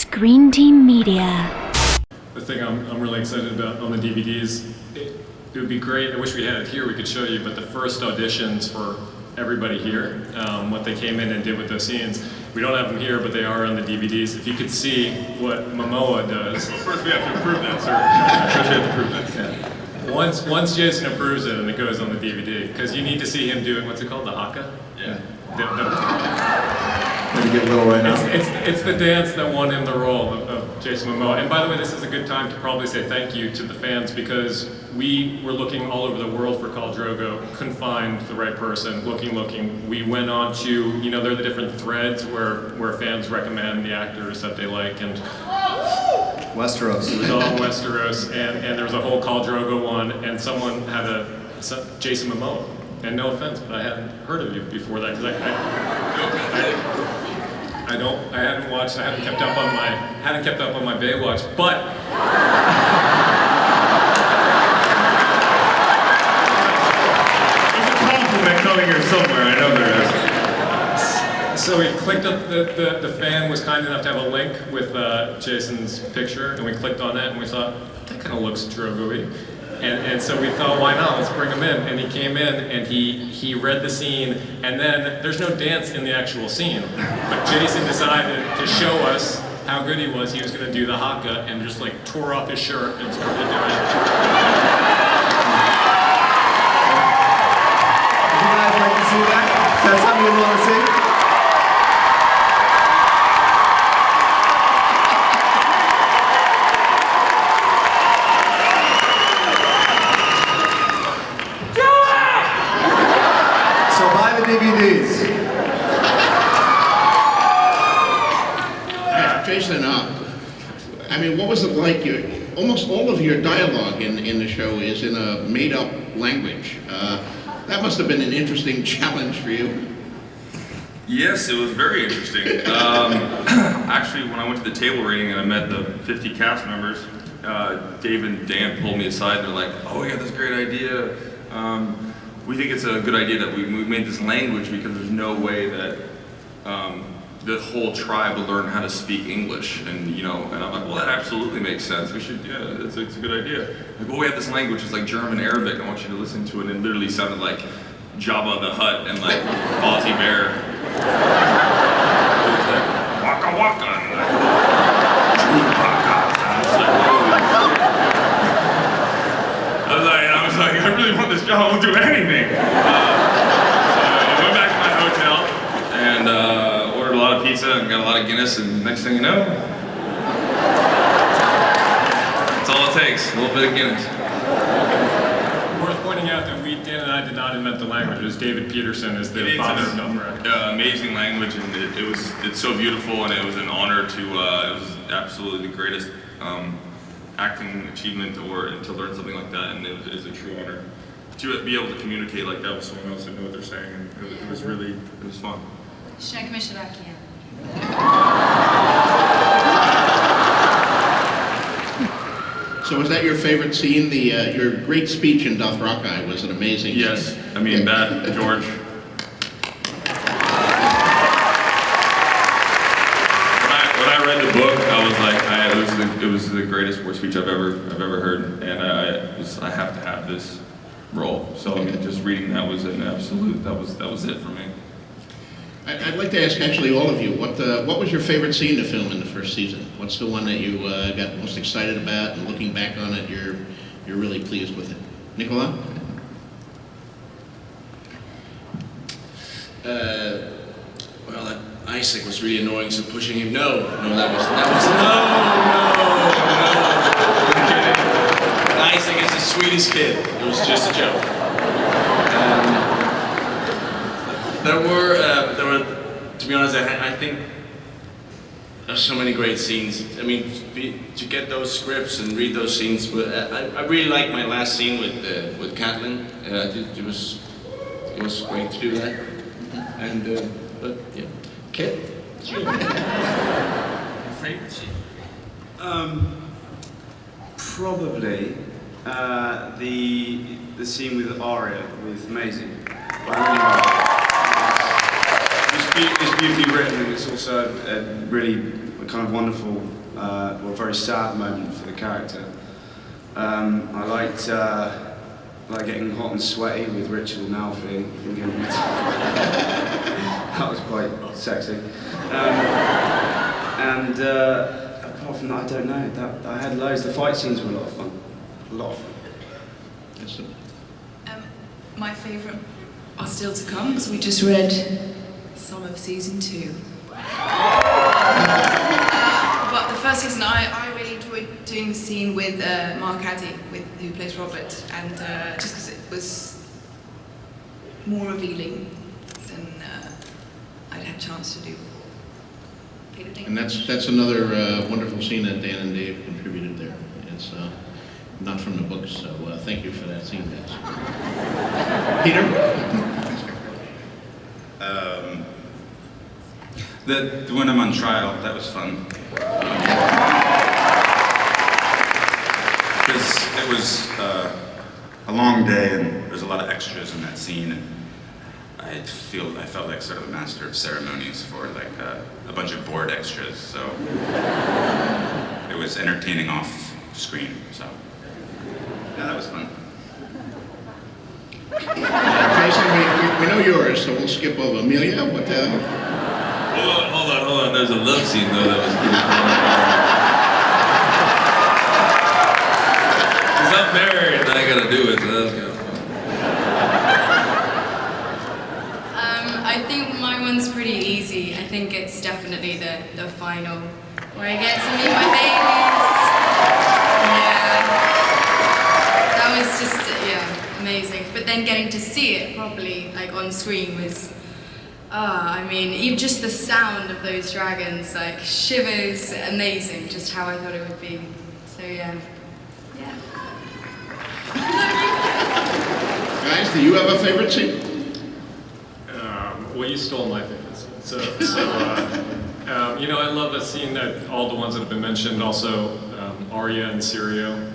Screen Team Media. The thing I'm really excited about on the DVDs, it would be great, I wish we had it here, we could show you, but the first auditions for everybody here, what they came in and did with those scenes, we don't have them here, but they are on the DVDs. If you could see what Momoa does. Well, first we have to approve that, sir. First we have to approve that. Yeah. Once Jason approves it and it goes on the DVD, because you need to see him do it, what's it called, the haka? Yeah. Let me get a little right now. It's the dance that won him the role of Jason Momoa. And by the way, this is a good time to probably say thank you to the fans, because we were looking all over the world for Khal Drogo, couldn't find the right person, looking. We went on to, there are the different threads where fans recommend the actors that they like, and Westeros. it was all Westeros, and there was a whole Khal Drogo one, and someone had Jason Momoa. And no offense, but I hadn't heard of you before that, because I hadn't kept up on my Baywatch, but There's a compliment coming here somewhere, I know there is. so we clicked up, the fan was kind enough to have a link with Jason's picture, and we clicked on that, and we thought, that kind of looks Drogo-y. And so we thought, why not? Let's bring him in. And he came in and he read the scene, and then there's no dance in the actual scene. But Jason decided to show us how good he was. He was going to do the haka and just like tore off his shirt and started doing it. Would you guys like to see that? Is that something you want to see? DVDs. Jason, I mean, what was it like? Almost all of your dialogue in the show is in a made-up language. That must have been an interesting challenge for you. Yes, it was very interesting. Actually, when I went to the table reading and I met the 50 cast members, Dave and Dan pulled me aside and they're like, oh, we got this great idea. We think it's a good idea that we made this language because there's no way that the whole tribe will learn how to speak English. And and I'm like, well, that absolutely makes sense. We should, it's a good idea. Like, well, we have this language, it's like German, Arabic. I want you to listen to it. And it literally sounded like Jabba the Hutt and like Fozzie Bear. It was like, waka waka. I was like, I really want this job, I'll do anything. So I went back to my hotel and ordered a lot of pizza and got a lot of Guinness, and next thing you know, that's all it takes, a little bit of Guinness. Worth pointing out that Dan and I did not invent the language. It was David Peterson as the father of Dothraki. Amazing language, and it's so beautiful, and it was an honor to, it was absolutely the greatest acting achievement or to learn something like that, and it is a true honor to be able to communicate like that with someone else and know what they're saying. It was fun. So was that your favorite scene? Your great speech in Dothraki was an amazing Yes, scene. I mean that, George. When I read the book, I was like, it was the greatest war speech I've ever heard, and I have to have this role. So I mean, just reading that was an absolute. That was it for me. I'd like to ask actually all of you, what was your favorite scene to film in the first season? What's the one that you got most excited about, and looking back on it, you're really pleased with it? Nicola? Well, that Isaac was really annoying, so pushing him, no, that was no. Isaac is the sweetest kid. It was just a joke. There were, to be honest, I think there's so many great scenes. I mean, to get those scripts and read those scenes, I really like my last scene with Catelyn. It was great to do that. And but yeah, Kit. Favorite scene? Probably the scene with Arya with Maisie. I really liked it. It was it's beautifully written, and it's also a really kind of wonderful, or very sad moment for the character. I liked like getting hot and sweaty with Richard and Alfie. That was quite sexy. And apart from that, I don't know. I had loads. The fight scenes were a lot of fun. A lot of fun. Yes, sir. My favourite are still to come because we just read some of season 2. But the first season, I really enjoyed doing the scene with Mark Addy, who plays Robert, and just because it was more revealing than I'd had a chance to do before. And that's another wonderful scene that Dan and Dave contributed there. It's not from the book, so thank you for that scene, guys. Peter? When I'm on trial, that was fun. Because it was a long day and there's a lot of extras in that scene, and I felt like sort of a master of ceremonies for like a bunch of bored extras, so it was entertaining off screen, so yeah, that was fun. Jason, we know yours, so we'll skip over. Amelia, what Hold on. There's a love scene though that was pretty fun. Because I'm married and I gotta do it, so that was kind of fun. I think my one's pretty easy. I think it's definitely the final, where I get to meet my babies. Yeah. That was just, amazing. But then getting to see it properly, like on screen, was, I mean, even just the sound of those dragons, like, shivers, amazing, just how I thought it would be. So, yeah. Guys, do you have a favorite scene? Well, you stole my favorite scene. So I love a scene that all the ones that have been mentioned, also Arya and Syrio.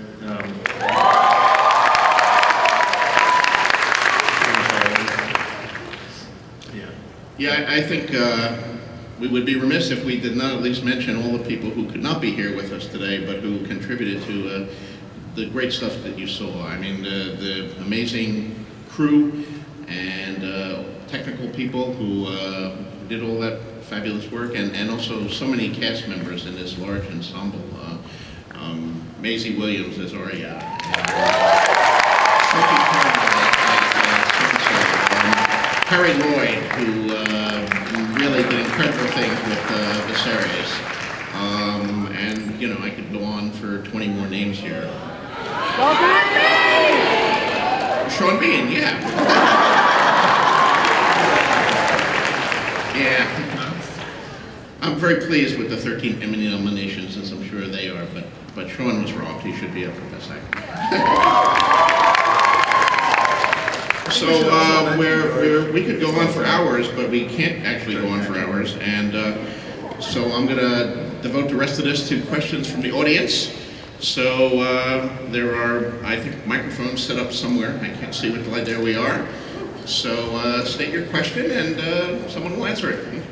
Yeah, I think we would be remiss if we did not at least mention all the people who could not be here with us today, but who contributed to the great stuff that you saw. I mean, the amazing crew and technical people who did all that fabulous work, and also so many cast members in this large ensemble. Maisie Williams as Arya, Sophie Perry Lloyd, who really did incredible things with Viserys. And, I could go on for 20 more names here. Sean Bean, yeah. Yeah. I'm very pleased with the 13 Emmy nominations, as I'm sure they are, but Sean was robbed. He should be up for Best Actor. So we could go on for hours, but we can't actually go on for hours, and so I'm going to devote the rest of this to questions from the audience. So there are, I think, microphones set up somewhere. I can't see what the light. There we are. So state your question, and someone will answer it.